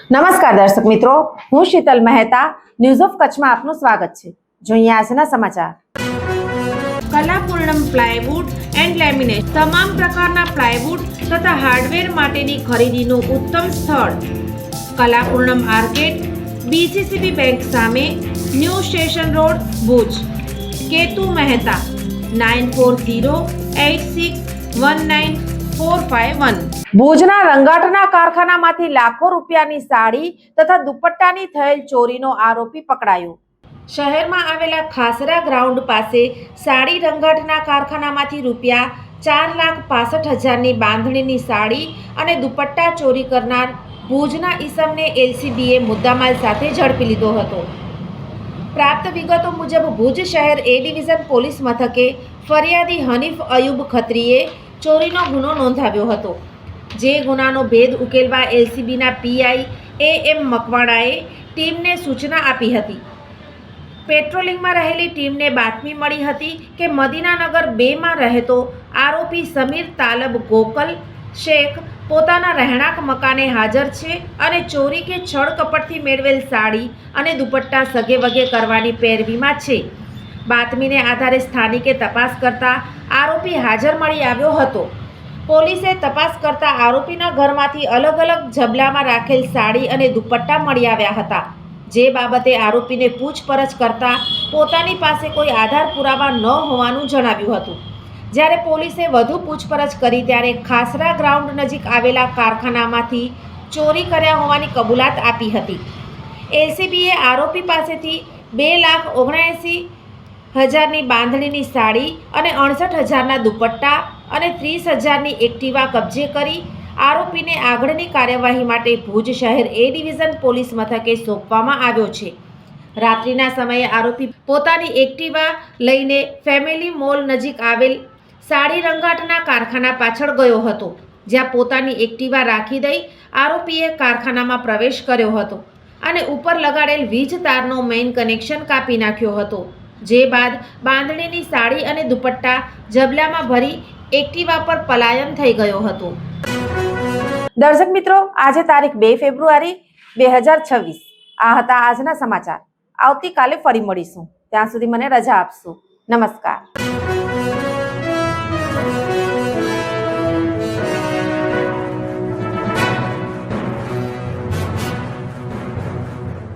નમસ્કાર દર્શક મિત્રો, હું શીતલ મહેતા ન્યૂઝ ઓફ કચ્છમાં આપનું સ્વાગત છે। જોઈએ આજના સમાચાર। કલાપૂર્ણમ પ્લાયવુડ એન્ડ લેમિનેટ તમામ પ્રકારના પ્લાયવુડ તથા હાર્ડવેર માટેની ખરીદીનું ઉત્તમ સ્થળ કલાપૂર્ણમ આર્કેડ, બીસીસીબી બેંક સામે, new station road, Bhuj. Ketu Mehta 9408619451। ભુજના રંગાટના કારખાનામાંથી લાખો રૂપિયાની સાડી તથા દુપટ્ટાની થયેલ ચોરીનો આરોપી પકડાયો। શહેરમાં આવેલા ખાસરા ગ્રાઉન્ડ પાસે સાડી રંગાટના કારખાનામાંથી રૂપિયા 4,65,000ની બાંધણીની સાડી અને દુપટ્ટા ચોરી કરનાર ભુજના ઈસમને એલસીબીએ મુદ્દામાલ સાથે ઝડપી લીધો હતો। પ્રાપ્ત વિગતો મુજબ ભુજ શહેર એ ડિવિઝન પોલીસ મથકે ફરિયાદી હનીફ અયુબ ખત્રીએ ચોરીનો ગુનો નોંધાવ્યો હતો। જે ગુનાનો ભેદ ઉકેલવા એલસીબીના પીઆઈ એએમ મકવાણાએ ટીમને સૂચના આપી હતી। પેટ્રોલિંગમાં રહેલી ટીમને બાતમી મળી હતી કે મદીનાનગર 2માં રહેતો આરોપી સમીર તાલબ ગોકલ શેખ પોતાના રહેણાંક મકાને હાજર છે અને ચોરી કે છળ કપટથી મેળવેલ સાડી અને દુપટ્ટા સગેવગે કરવાની પેરવીમાં છે। બાતમીને આધારે સ્થાનિકે તપાસ કરતા આરોપી હાજર મળી આવ્યો હતો। પોલીસે તપાસ કરતા આરોપીના ઘરમાંથી અલગ અલગ ઝબલામાં રાખેલ સાડી અને દુપટ્ટા મળી આવ્યા હતા। જે બાબતે આરોપીને પૂછપરછ કરતા પોતાની પાસે કોઈ આધાર પુરાવા ન હોવાનું જણાવ્યું હતું। જ્યારે પોલીસે વધુ પૂછપરછ કરી ત્યારે ખાસરા ગ્રાઉન્ડ નજીક આવેલા કારખાનામાંથી ચોરી કર્યા હોવાની કબૂલાત આપી હતી। એલસીબીએ આરોપી પાસેથી 2,79,000ની બાંધણીની સાડી અને 68,000ના દુપટ્ટા અને 30,000ની એક્ટિવા કબજે કરી આરોપીને આગળની કાર્યવાહી માટે ભુજ શહેર એ ડિવિઝન પોલીસ મથકે સોંપવામાં આવ્યો છે। રાત્રિના સમયે આરોપી પોતાની એક્ટિવા લઈને ફેમિલી મોલ નજીક આવેલ સાડી રંગાટના કારખાના પાછળ ગયો હતો। જ્યાં પોતાની એક્ટિવા રાખી દઈ આરોપીએ કારખાનામાં પ્રવેશ કર્યો હતો અને ઉપર લગાડેલ વીજ તારનો મેઇન કનેક્શન કાપી નાખ્યો હતો। જે બાદ બાંધણીની સાડી અને દુપટ્ટા જબલામાં ભરી એક્ટિવા પર પલાયન થઈ ગયો હતો। દર્શક મિત્રો, આજે તારીખ 2 ફેબ્રુઆરી 2026 આ હતા આજના સમાચાર। આવતીકાલે ફરી મળીશું, ત્યાં સુધી મને રજા આપશો। નમસ્કાર।